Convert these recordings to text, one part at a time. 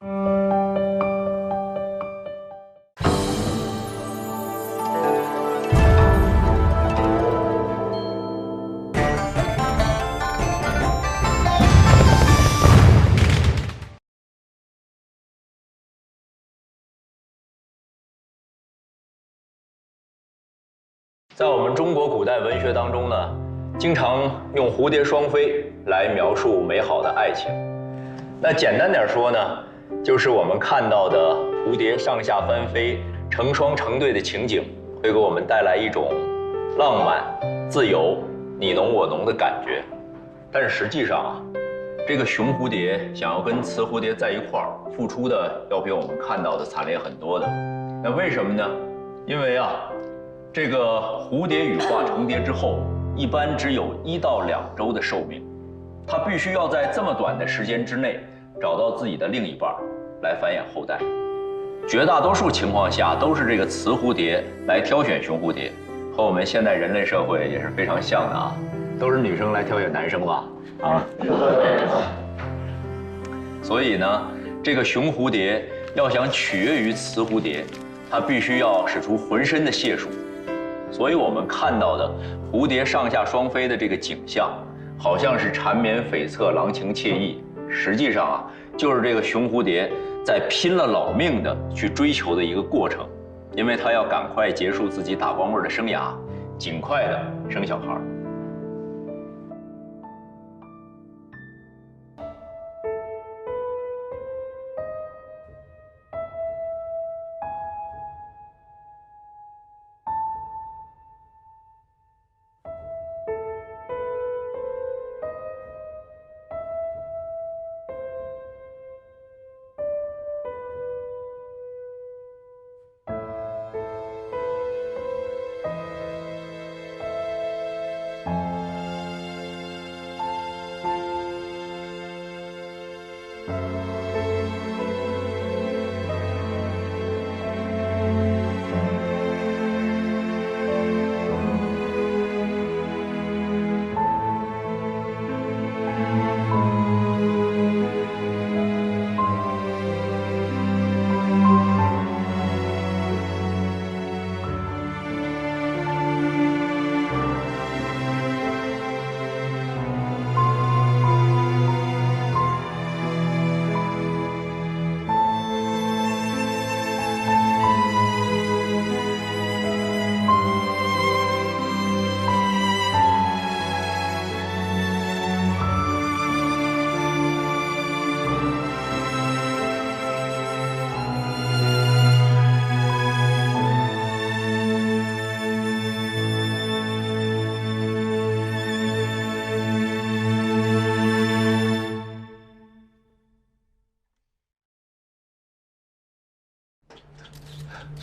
在我们中国古代文学当中呢，经常用蝴蝶双飞来描述美好的爱情。那简单点说呢，就是我们看到的蝴蝶上下翻飞、成双成对的情景，会给我们带来一种浪漫、自由、你侬我侬的感觉。但是实际上啊，这个雄蝴蝶想要跟雌蝴蝶在一块儿，付出的要比我们看到的惨烈很多的。那为什么呢？因为啊，这个蝴蝶羽化成蝶之后，一般只有1到2周的寿命，它必须要在这么短的时间之内找到自己的另一半来繁衍后代。绝大多数情况下都是这个雌蝴蝶来挑选雄蝴蝶，和我们现代人类社会也是非常像的啊，都是女生来挑选男生吧？啊，所以呢，这个雄蝴蝶要想取悦于雌蝴蝶，它必须要使出浑身的解数。所以我们看到的蝴蝶上下双飞的这个景象，好像是缠绵悱恻、郎情妾意，实际上啊，就是这个雄蝴蝶在拼了老命的去追求的一个过程，因为它要赶快结束自己打光棍的生涯，尽快的生小孩。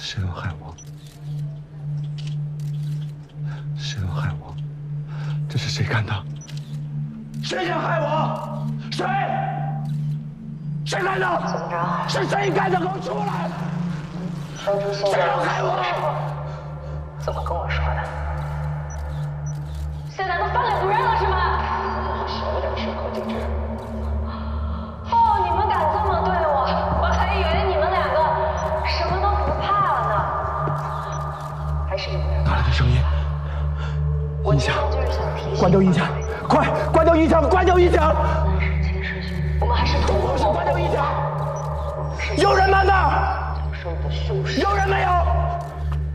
谁要害我？谁要害我？这是谁干的？谁想害我？谁？谁干的？怎么着？是谁干的？给我出来！说出现在谁要害我？怎么跟我说的？现在都翻脸不认了是吗？少点事可进去。哦，你们敢这么对我，我还以为你们两个什么都不怕了呢。还是你们俩哪来的声音？音响，就是想提醒关掉音响，快关掉音响，关掉音响！那是亲师兄，我们还是同不是关掉音响！有人吗？那儿？说的凶手。有人没有？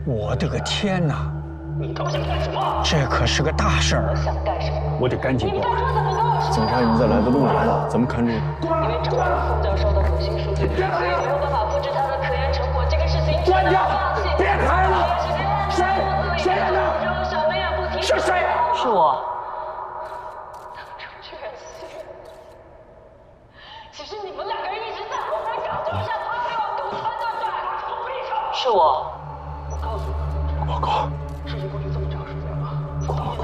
我的个天哪！你到底想干什么？这可是个大事儿，想干什么？我得赶紧过来。你们当初怎么跟我说的？警察已经在来的路上，咱们看这个。因为掌握了副教授的核心数据，所以没有办法复制他的科研成果。这个事情关掉！别开了！谁？谁在那？小梅也不提。是谁？是我。出去人气。其实你们两个人一直在后面搞，就是想把给我独吞，对不对？是我。我告诉你，果果，事情过去这么长时间了，果果，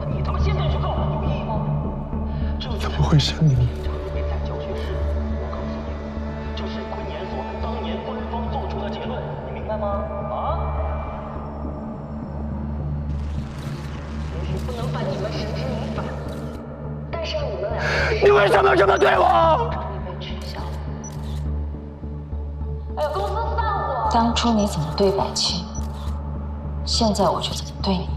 你他妈现在去告我有意义吗？怎么会是你？会在教学室，我告诉你，这是昆研所当年官方做出的结论，你明白吗？啊？也许不能把你们绳之以法，但是让你们两个你为什么这么对我？终于被取消，当初你怎么对百庆，现在我就怎么对你。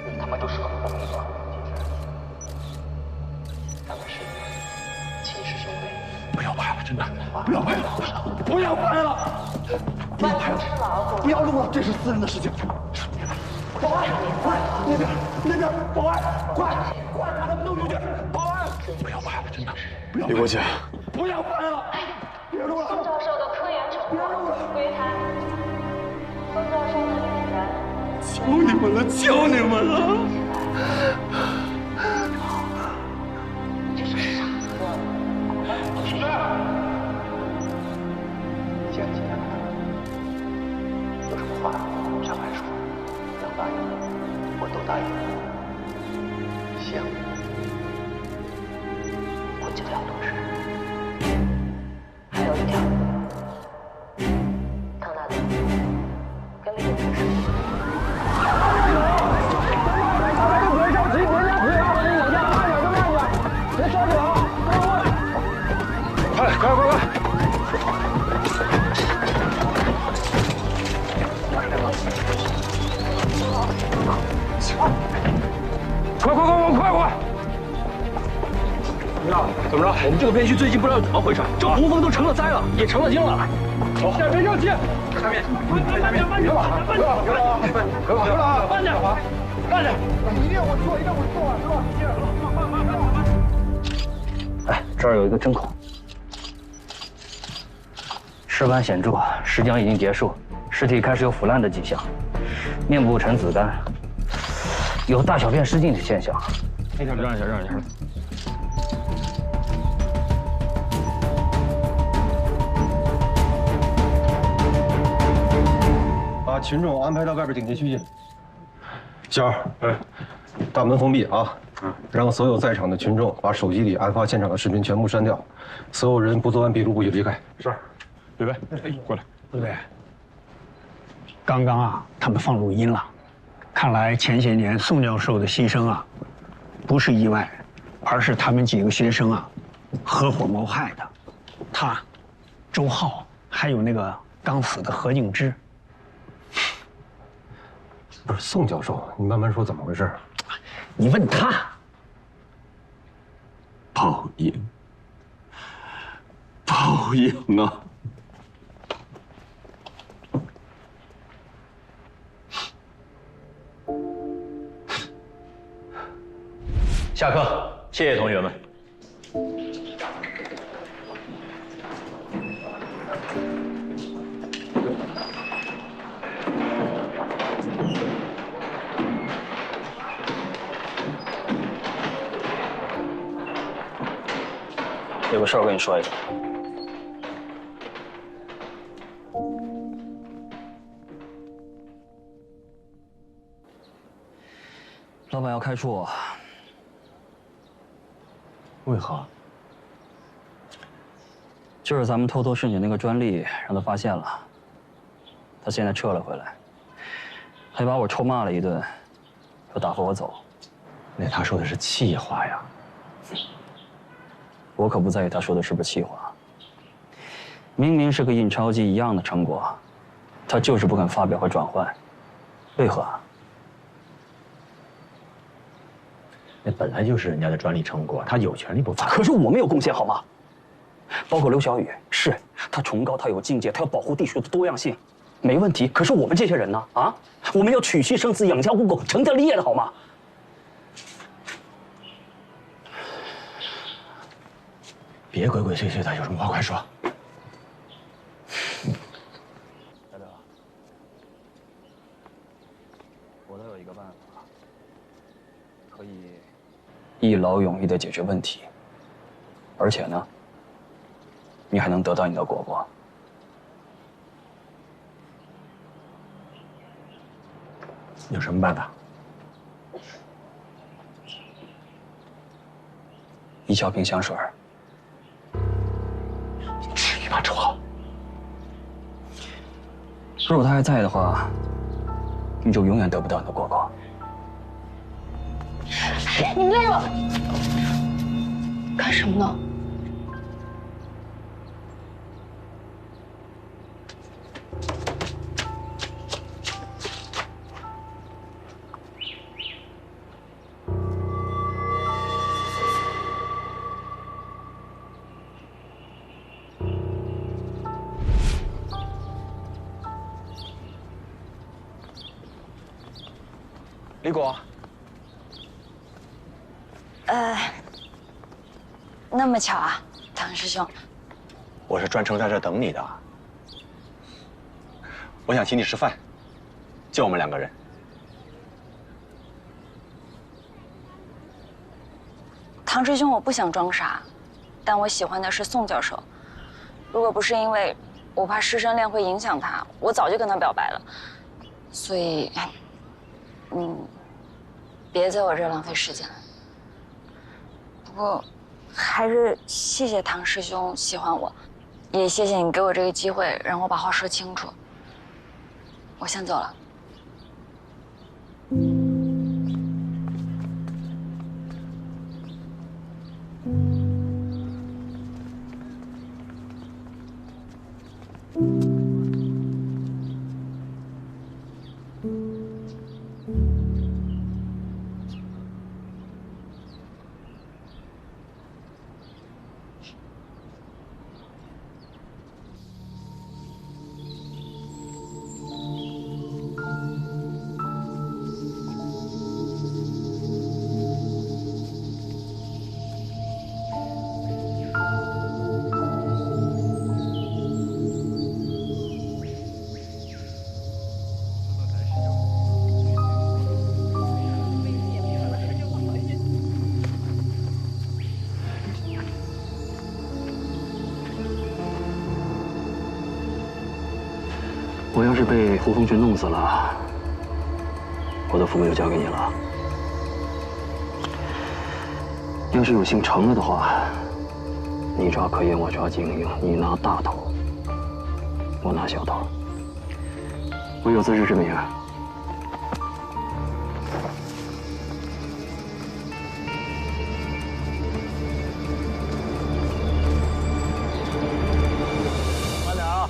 你他妈就是个疯子！咱们是亲师兄妹。不要拍了，真的，不要拍了，不要拍了，不要拍了，不要录了，这是私人的事情。保安，快那边，保安，快把他们弄出去！保安，不要拍了，真的，不要。李国姐，不要拍了，别录了。宋教授的科研成果归他。宋教授的女人。求你们了，求你们了！你这是个傻子。既然今天来了，有什么话上来说，能答应的我都答应了。行，我就要动手。还有一条，唐大东跟李总是。别着急，别着急啊！有价慢点，慢点，别着急啊！快！快！怎么着？我们这个片区最近不知道怎么回事，这胡蜂都成了灾了，也成了精了。走，别着急，下面，慢点，慢点，一定我做，是吧？哎，这儿有一个针孔，尸斑显著，尸僵已经结束，尸体开始有腐烂的迹象，面部呈紫绀，有大小便失禁的现象。让一下。把群众安排到外边警戒区域。小二，大门封闭啊！让所有在场的群众把手机里案发现场的视频全部删掉，所有人不做完笔录不许离开。是，北北，过来。对不对？刚刚啊，他们放录音了，看来前些年宋教授的牺牲啊，不是意外，而是他们几个学生啊，合伙谋害的。他、周浩，还有那个刚死的何敬之。不是宋教授，你慢慢说怎么回事？你问他。报应啊！下课，谢谢同学们。有个事儿我跟你说一下。老板要开除我。为何？就是咱们偷偷申请那个专利，让他发现了，他现在撤了回来，还把我臭骂了一顿，说打发我走。那他说的是气话呀。我可不在意他说的是不是气话。明明是个印钞机一样的成果，他就是不肯发表和转换，为何？那本来就是人家的专利成果，他有权利不发。可是我没有贡献，好吗？包括刘小雨，是他崇高，他有境界，他要保护地球的多样性，没问题。可是我们这些人呢？啊，我们要娶妻生子，养家糊口，成家立业的好吗？别鬼鬼祟祟的，有什么话快说。大德，我倒有一个办法，可以一劳永逸的解决问题，而且呢，你还能得到你的果果。有什么办法？一小瓶香水。至于吗，周浩？如果他还在的话，你就永远得不到你的果果。你累了，干什么呢？李果。那么巧啊，唐师兄。我是专程在这儿等你的。我想请你吃饭，就我们2个人。唐师兄，我不想装傻，但我喜欢的是宋教授。如果不是因为我怕师生恋会影响他，我早就跟他表白了。所以，别在我这儿浪费时间了。不过，还是谢谢唐师兄喜欢我，也谢谢你给我这个机会，让我把话说清楚。我先走了。我要是被胡风群弄死了，我的父母就交给你了。要是有幸成了的话，你抓柯岩，我抓景英，你拿大头，我拿小头。我有自知之明。慢点啊！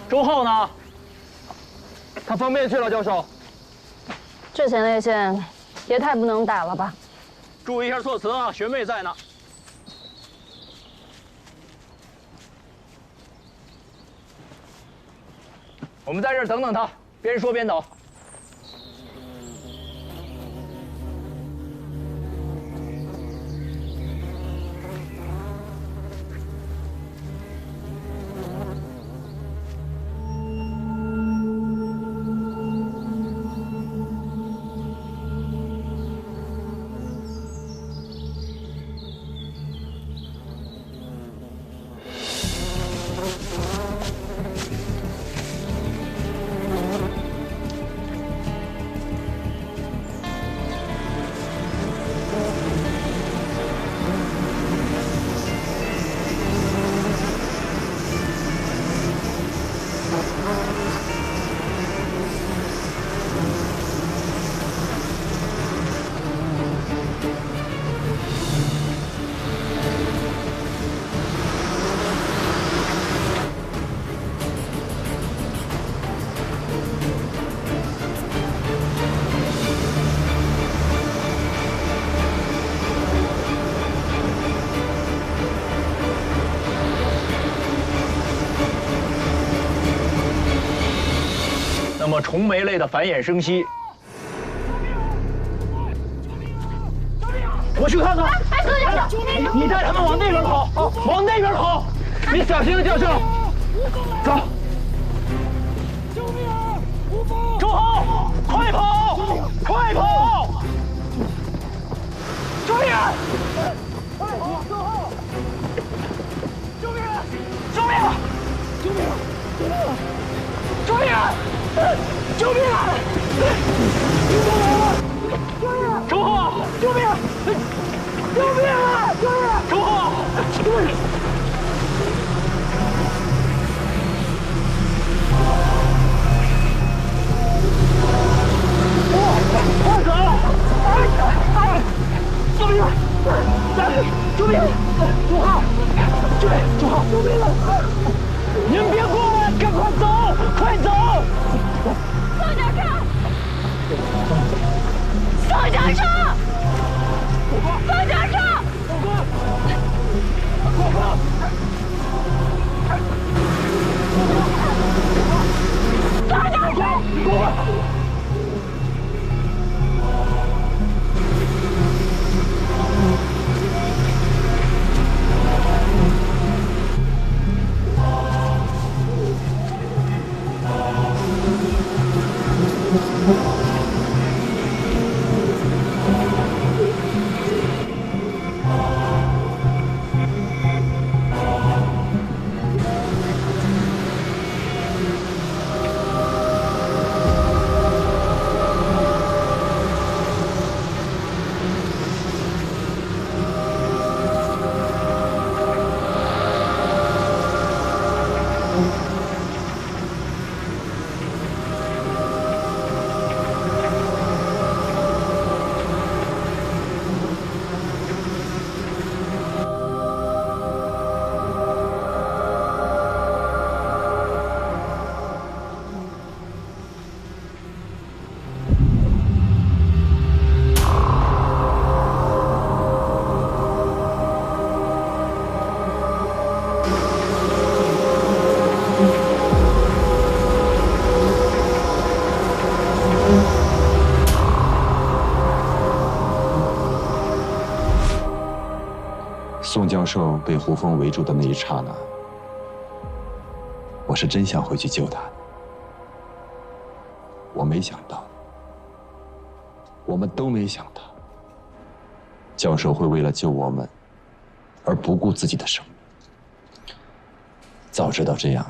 周浩呢？他方便去了，教授。这前列腺也太不能打了吧！注意一下措辞啊，学妹在呢。我们在这儿等等他，边说边等。那么虫媒类的繁衍生息，我去看看。你带他们往那边跑，往那边跑。你小心了，教授。走。救命啊！周浩，快跑！快跑！救命！快跑！周浩！救命！救命！救命！救命！救命！救命啊！周浩，救命！救命啊！救命！周浩，救命！快走！救命！救命！周浩，救命！周浩，救命啊！您别过来，赶快走！宋教授被胡风围住的那一刹那，我是真想回去救他的。我没想到，我们都没想到，教授会为了救我们而不顾自己的生命。早知道这样，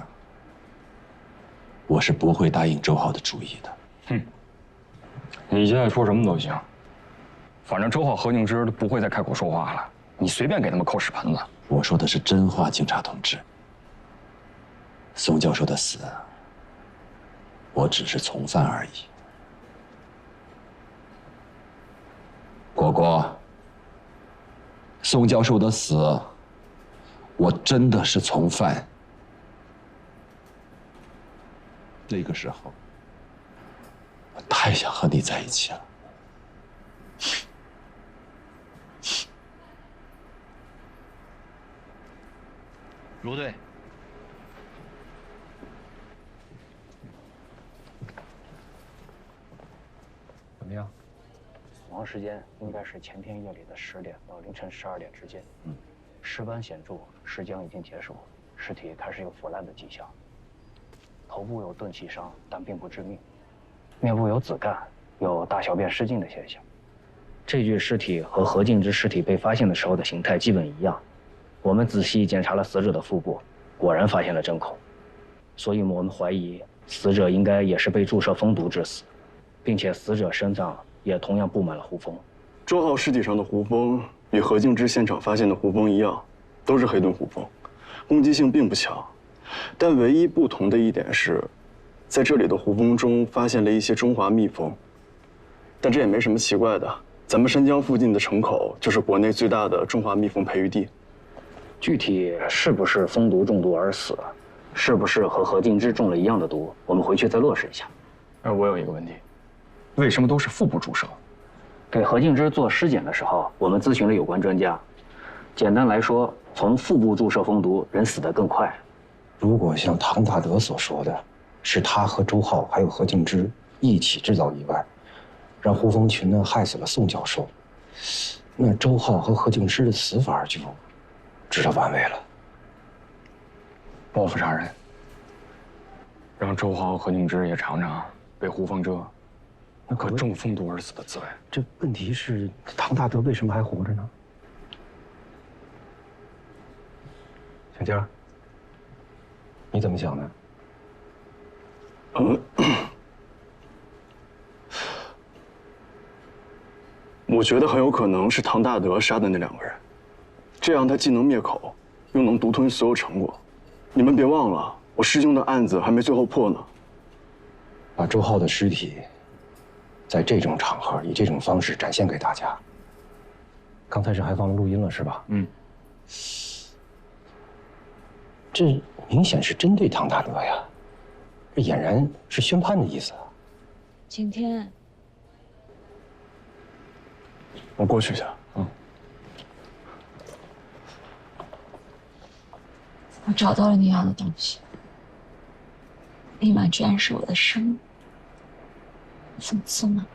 我是不会答应周浩的主意的。哼，你现在说什么都行，反正周浩、何静之都不会再开口说话了，你随便给他们扣屎盆子。我说的是真话，警察同志。宋教授的死，我只是从犯而已。果果，宋教授的死，我真的是从犯。那个时候，我太想和你在一起了。入队。怎么样？死亡时间应该是前天夜里的10点到凌晨12点之间。尸斑显著，尸僵已经结束，尸体开始有腐烂的迹象。头部有钝器伤，但并不致命。面部有紫绀，有大小便失禁的现象。这具尸体和何静之尸体被发现的时候的形态基本一样。我们仔细检查了死者的腹部，果然发现了针孔，所以我们怀疑死者应该也是被注射蜂毒致死，并且死者身上也同样布满了胡蜂。周浩尸体上的胡蜂与何静之现场发现的胡蜂一样，都是黑盾胡蜂，攻击性并不强。但唯一不同的一点是，在这里的胡蜂中发现了一些中华蜜蜂，但这也没什么奇怪的。咱们申江附近的城口就是国内最大的中华蜜蜂培育地。具体是不是蜂毒中毒而死，是不是和何静之中了一样的毒，我们回去再落实一下。我有一个问题，为什么都是腹部注射？给何静之做尸检的时候，我们咨询了有关专家。简单来说，从腹部注射蜂毒，人死得更快。如果像唐大德所说的，是他和周浩还有何静之一起制造意外，让胡蜂群呢害死了宋教授，那周浩和何静之的死法就值得玩味了。报复杀人，让周浩和何静之也尝尝被胡蜂蛰，那可中蜂毒而死的滋味。这问题是唐大德为什么还活着呢？小佳，你怎么想的？我觉得很有可能是唐大德杀的那2个人，这样他既能灭口，又能独吞所有成果。你们别忘了，我师兄的案子还没最后破呢。把周浩的尸体，在这种场合以这种方式展现给大家。刚才是还放了录音了，是吧？这明显是针对唐大德呀，这俨然是宣判的意思啊。今天，我过去一下。我找到了你要的东西，立马居然是我的生日，讽刺吗？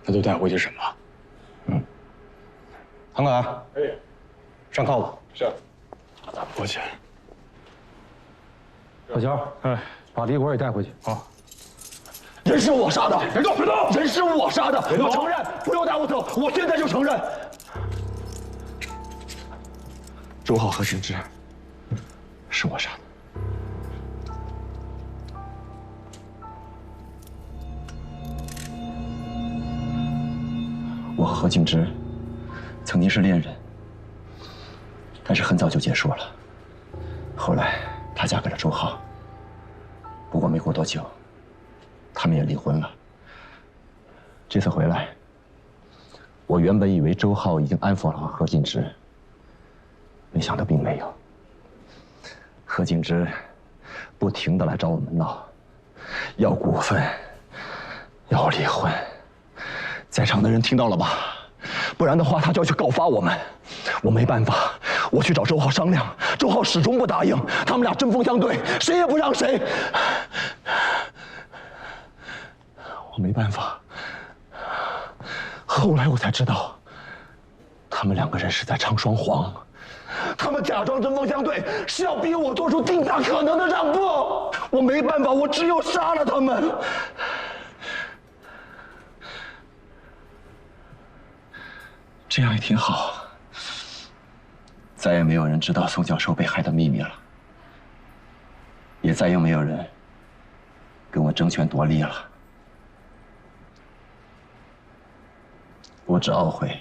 那就带回去审吧。唐敢，上铐子。是。过去。小娇，把李果也带回去。好。人是我杀的，别动，别动！人是我杀的，我承认，不用带我走，我现在就承认。周浩和静之，是我杀的。我和何静之曾经是恋人，但是很早就结束了。后来她嫁给了周浩，不过没过多久，他们也离婚了。这次回来，我原本以为周浩已经安抚了何静之，没想到并没有。何静之不停地来找我们闹，要股份，要离婚。在场的人听到了吧？不然的话，他就要去告发我们。我没办法，我去找周浩商量，周浩始终不答应，他们俩针锋相对，谁也不让谁。我没办法。后来我才知道，他们两个人是在唱双簧，他们假装针锋相对，是要逼我做出尽大可能的让步。我没办法，我只有杀了他们。这样也挺好，再也没有人知道宋教授被害的秘密了，也再也没有人跟我争权夺利了。我只懊悔，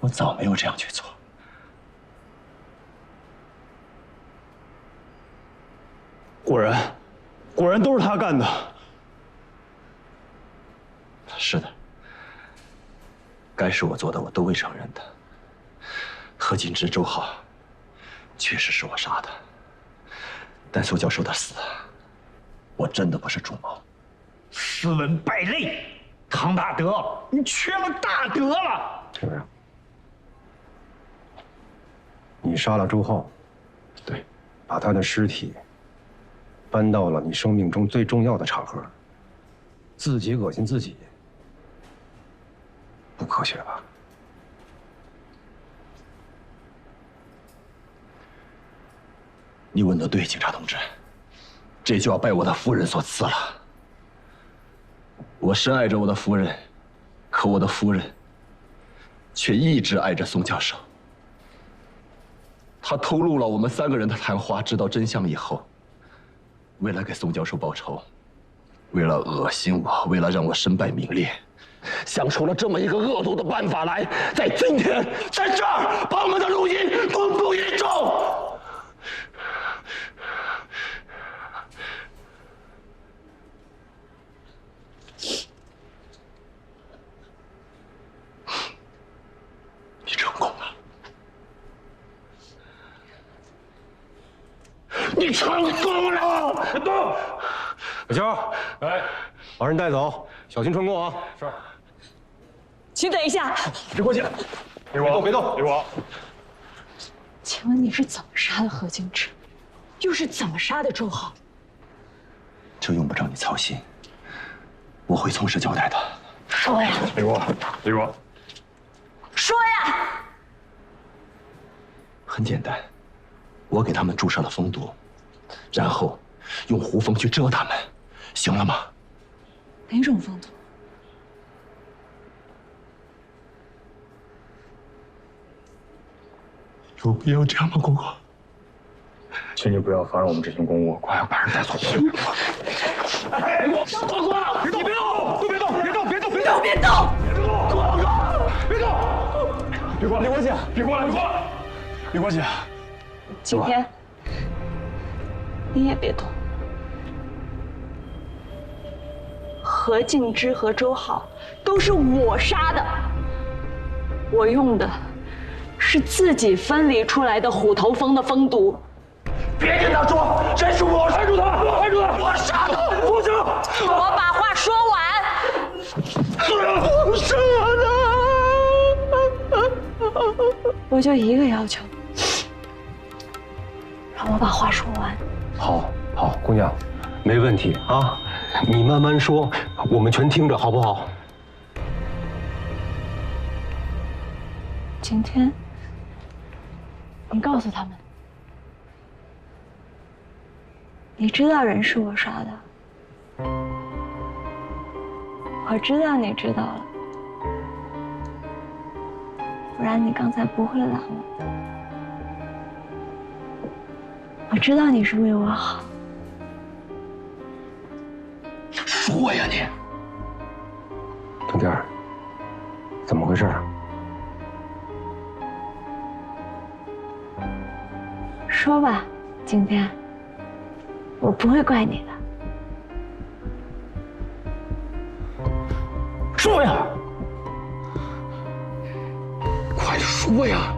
我早没有这样去做。果然都是他干的。是的，该是我做的，我都会承认的。何锦之、周浩，确实是我杀的，但苏教授的死，我真的不是主谋。斯文败类，唐大德，你缺了大德了。是不是？你杀了周浩，对，把他的尸体搬到了你生命中最重要的场合，自己恶心自己，不科学吧？你问得对，警察同志，这就要拜我的夫人所赐了。我深爱着我的夫人，可我的夫人却一直爱着宋教授。他偷录了我们3个人的谈话，知道真相以后，为了给宋教授报仇，为了恶心我，为了让我身败名裂，想出了这么一个恶毒的办法来，在今天，在这儿把我们的录音公布于众。你成功了，你成功了！别动！小肖，哎，把人带走，小心穿过啊！是。请等一下，别过去！别动！别动！别动！请问你是怎么杀的何敬之，又是怎么杀的周浩？这用不着你操心，我会从实交代的。说呀！李国，李国，说呀！很简单，我给他们注射了蜂毒，然后用胡蜂去蛰他们，行了吗？哪种蜂毒？有必要这样吗，公公？请你不要妨碍我们执行公务，快把人带走！哎，光光，你别动！别动！别动！别动！别动！别动！光光，别动！李国，李国姐，别过来！李国，李国姐，景天，你也别动。何敬之和周浩都是我杀的，我用的是自己分离出来的虎头蜂的蜂毒。别跟他说，这是我杀住他！杀住他！我杀的！不行！我把话说完。不是我的。我就一个要求，让我把话说完。好，好，姑娘，没问题啊，你慢慢说，我们全听着，好不好？景天，你告诉他们。你知道人是我杀的，我知道你知道了，不然你刚才不会拦我。我知道你是为我好。说呀你！冬天，怎么回事？说吧，景天。我不会怪你的。说呀！快说呀！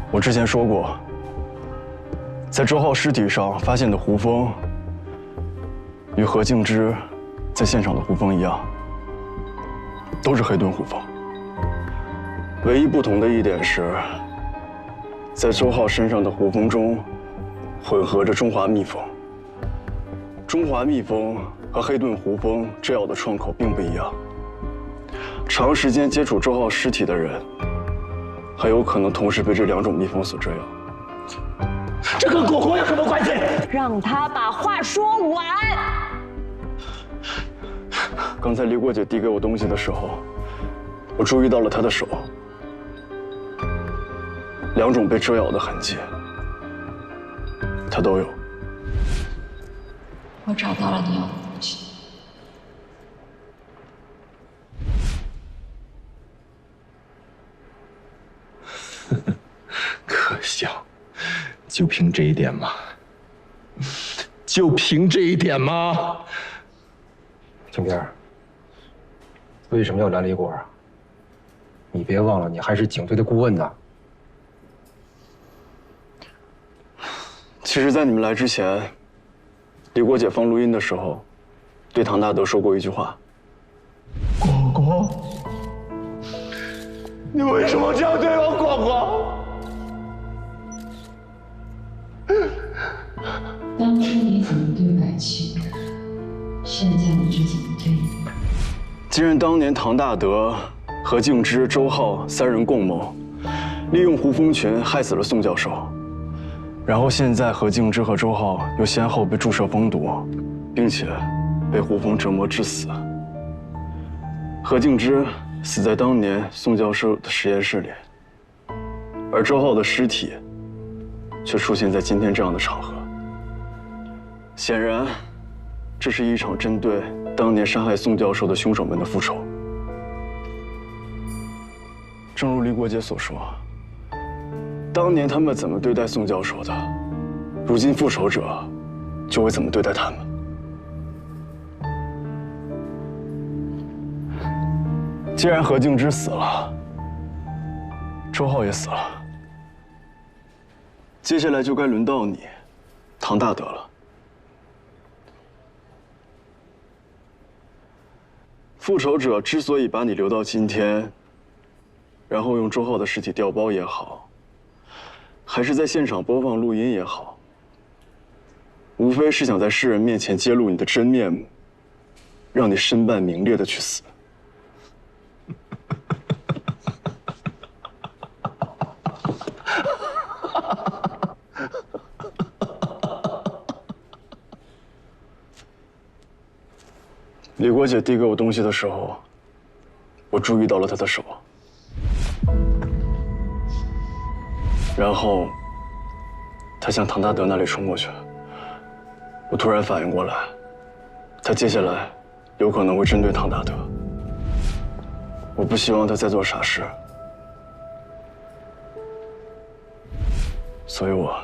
我之前说过，在周浩尸体上发现的胡蜂，与何敬之在现场的胡蜂一样，都是黑盾胡蜂。唯一不同的一点是，在周浩身上的胡蜂中混合着中华蜜蜂。中华蜜蜂和黑盾胡蜂蛰咬的创口并不一样。长时间接触周浩尸体的人，很有可能同时被这2种蜜蜂所蛰咬。这跟果果有什么关系？让他把话说完。刚才李果姐递给我东西的时候，我注意到了她的手，2种被蛰咬的痕迹，她都有。我找到了你要的东西。可笑，就凭这一点吗？就凭这一点吗？青边，为什么要拦李果啊？你别忘了，你还是警队的顾问呢。其实，在你们来之前，李果姐放录音的时候，对唐大德说过一句话：“果果，你为什么这样对我，果果？”当初你怎么对百清，现在我就怎么对你。既然当年唐大德、何敬之、周浩3人共谋，利用胡蜂群害死了宋教授，然后现在何敬之和周浩又先后被注射蜂毒，并且被胡蜂折磨致死。何敬之死在当年宋教授的实验室里，而周浩的尸体却出现在今天这样的场合。显然，这是一场针对当年杀害宋教授的凶手们的复仇。正如李果姐所说，当年他们怎么对待宋教授的，如今复仇者就会怎么对待他们。既然何敬之死了，周浩也死了，接下来就该轮到你，唐大德了。复仇者之所以把你留到今天，然后用周浩的尸体调包也好，还是在现场播放录音也好，无非是想在世人面前揭露你的真面目，让你身败名裂的去死。李果姐递给我东西的时候，我注意到了她的手，然后她向唐大德那里冲过去。我突然反应过来，她接下来有可能会针对唐大德。我不希望她再做傻事，所以我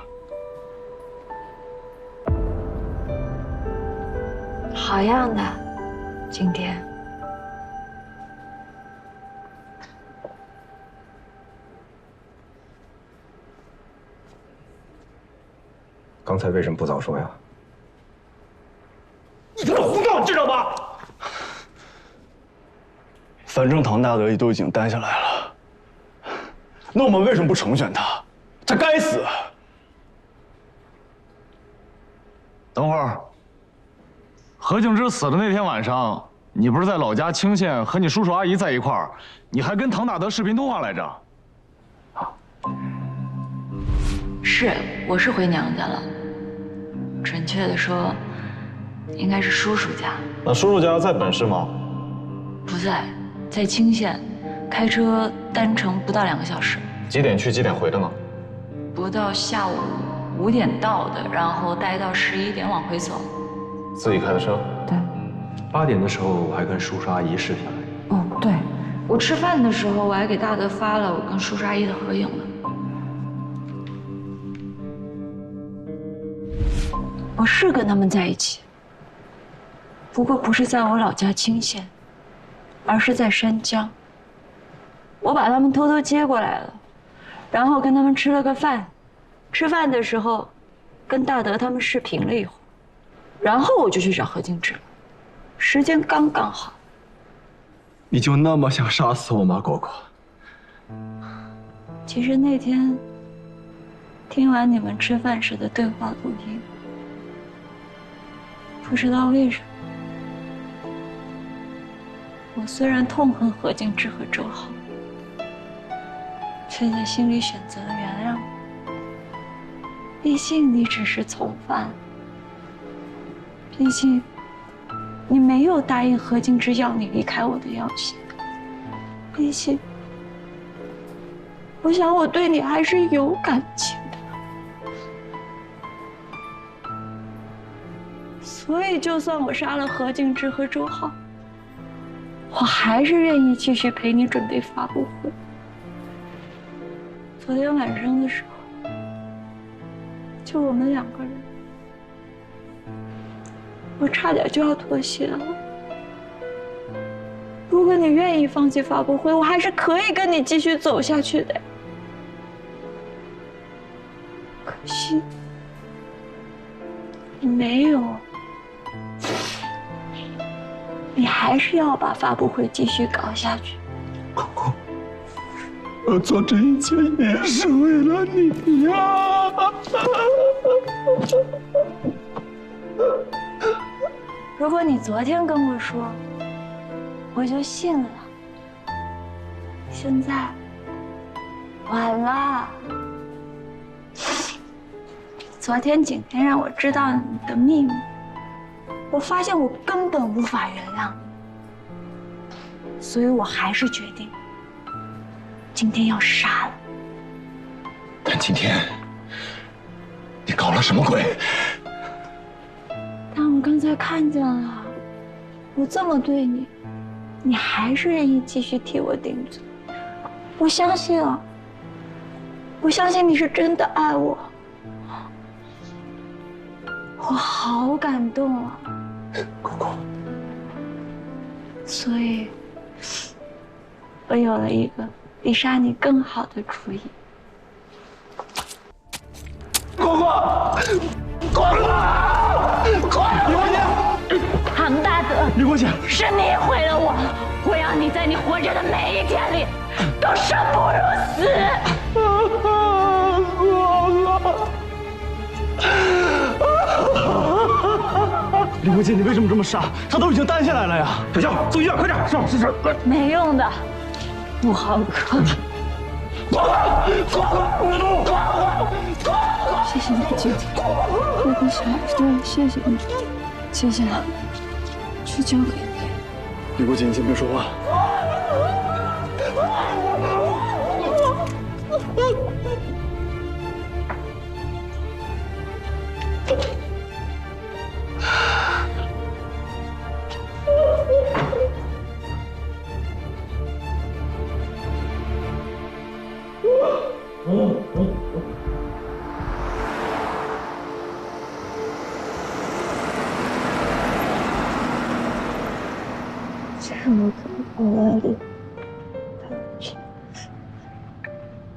好样的，今天。刚才为什么不早说呀？你他妈胡闹，知道吗？反正唐大德都已经担下来了，那我们为什么不成全他？他该死！等会儿，何敬之死的那天晚上，你不是在老家清县和你叔叔阿姨在一块儿，你还跟唐大德视频通话来着？是，我是回娘家了。准确的说，应该是叔叔家。那叔叔家在本市吗？不在，在清县，开车单程不到2个小时。几点去几点回的呢？不到下午5点到的，然后待到11点往回走。自己开的车？对。 8点的时候，我还跟叔叔阿姨视频了。哦，对，我吃饭的时候，我还给大德发了我跟叔叔阿姨的合影呢。我是跟他们在一起，不过不是在我老家清县，而是在山江。我把他们偷偷接过来了，然后跟他们吃了个饭。吃饭的时候，跟大德他们视频了一会儿，然后我就去找何静之了。 时间刚刚好。你就那么想杀死我吗，果果？其实那天听完你们吃饭时的对话录音，不知道为什么，我虽然痛恨何敬之和周浩，却在心里选择了原谅你。毕竟你只是从犯，毕竟你没有答应何敬之要你离开我的要挟，毕竟我想我对你还是有感情的，所以就算我杀了何敬之和周浩，我还是愿意继续陪你准备发布会。昨天晚上的时候，就我们2个人，我差点就要妥协了。如果你愿意放弃发布会，我还是可以跟你继续走下去的。可惜你没有，你还是要把发布会继续搞下去。公公，我做这一切也是为了你呀！如果你昨天跟我说，我就信了。现在晚了。昨天景天让我知道你的秘密，我发现我根本无法原谅你，所以我还是决定今天要杀了。但今天你搞了什么鬼？但我刚才看见了，我这么对你，你还是愿意继续替我顶嘴。我相信啊，我相信你是真的爱我。我好感动啊，公公。所以，我有了一个比杀你更好的主意。公公，公公，李国姐，唐大德，李国姐，是你毁了我，我要你在你活着的每一天里都生不如死。李国姐，你为什么这么傻？他都已经担下来了呀！小肖，送医院，快点！是。没用的，不好可。谢谢你，姐姐，我的小孩，对，谢谢你，接下来就交给你。李国姐，你先别说话。这么可怕的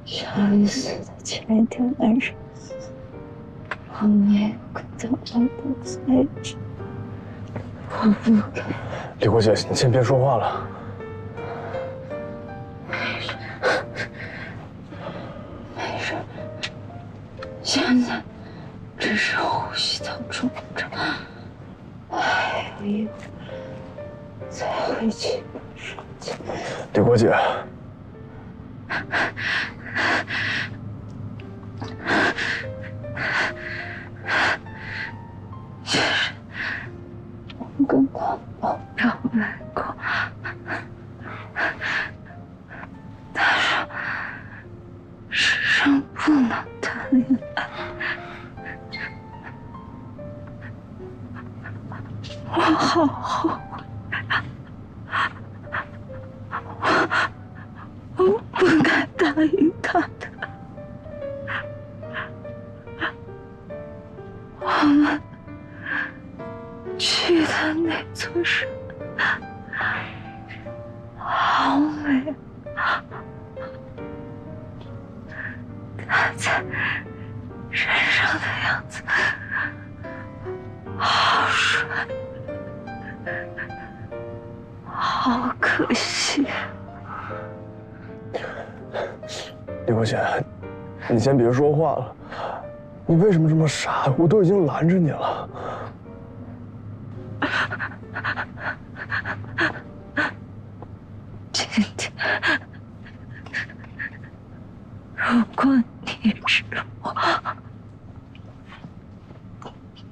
小雨死的前一天晚上，我没有跟他们在一起，我不该。李国姐，你先别说话了。没事，现在只是呼吸道肿胀，还有一会儿才会起睡觉。李国姐。其实我跟他保证来过，他说世上不能谈恋爱，我好后悔。我不该答应他的。我们去的那座山好美，他在山上的样子好帅，好可惜。李国贤，你先别说话了。你为什么这么傻？我都已经拦着你了。今天，如果你是我，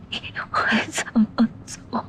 你会怎么做？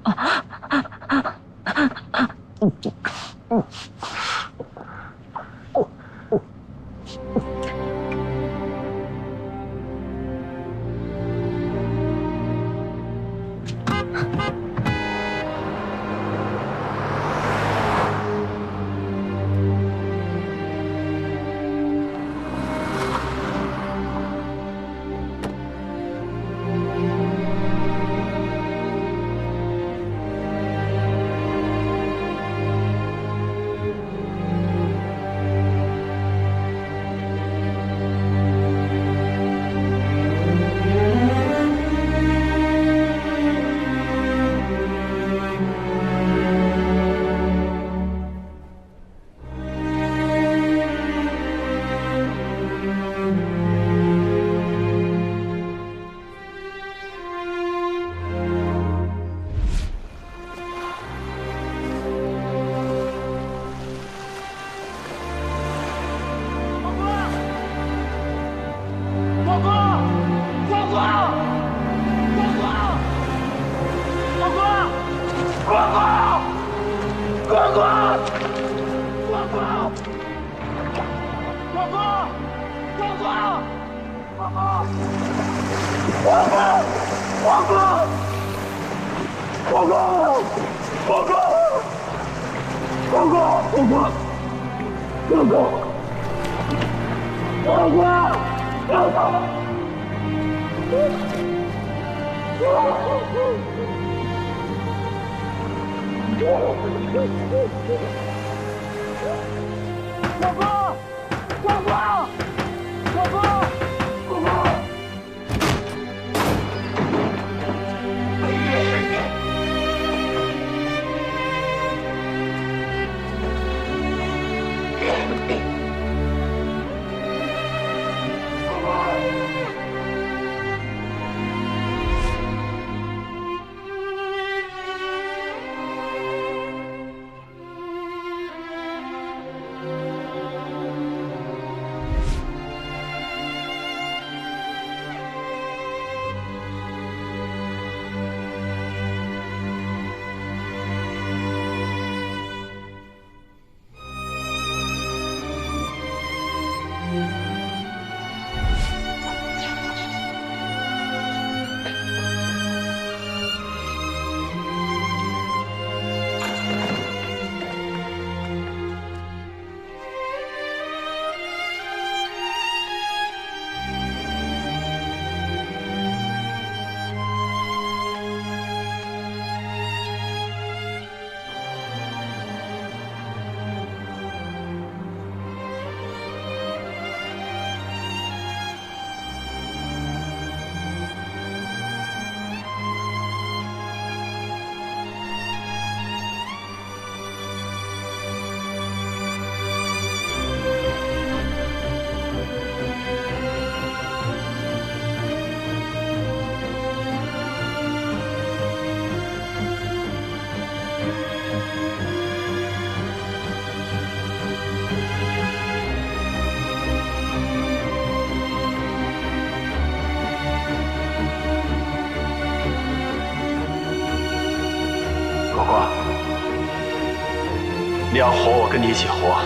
你要活，我跟你一起活；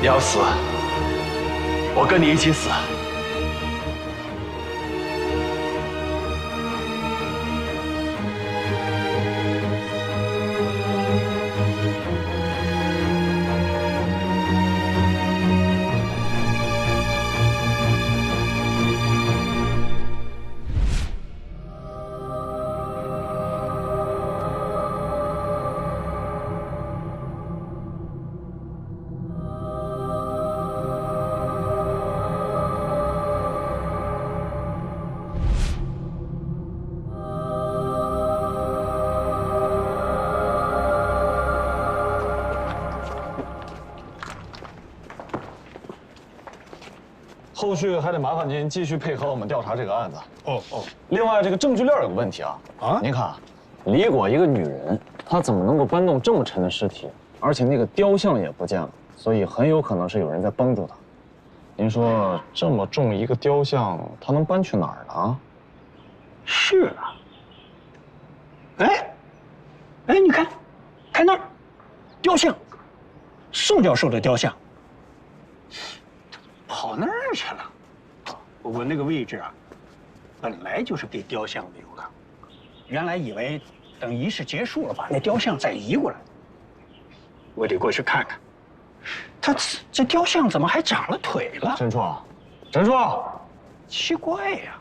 你要死，我跟你一起死。后续还得麻烦您继续配合我们调查这个案子。哦。另外，这个证据链有个问题啊。您看，李果一个女人，她怎么能够搬动这么沉的尸体？而且那个雕像也不见了，所以很有可能是有人在帮助她。您说这么重一个雕像，她能搬去哪儿呢？是啊。哎，你看，看那儿，雕像，宋教授的雕像，跑那儿去了。不过那个位置啊，本来就是给雕像留的，原来以为等仪式结束了，把那雕像再移过来。我得过去看看，他这雕像怎么还长了腿了？陈处，陈处，奇怪呀。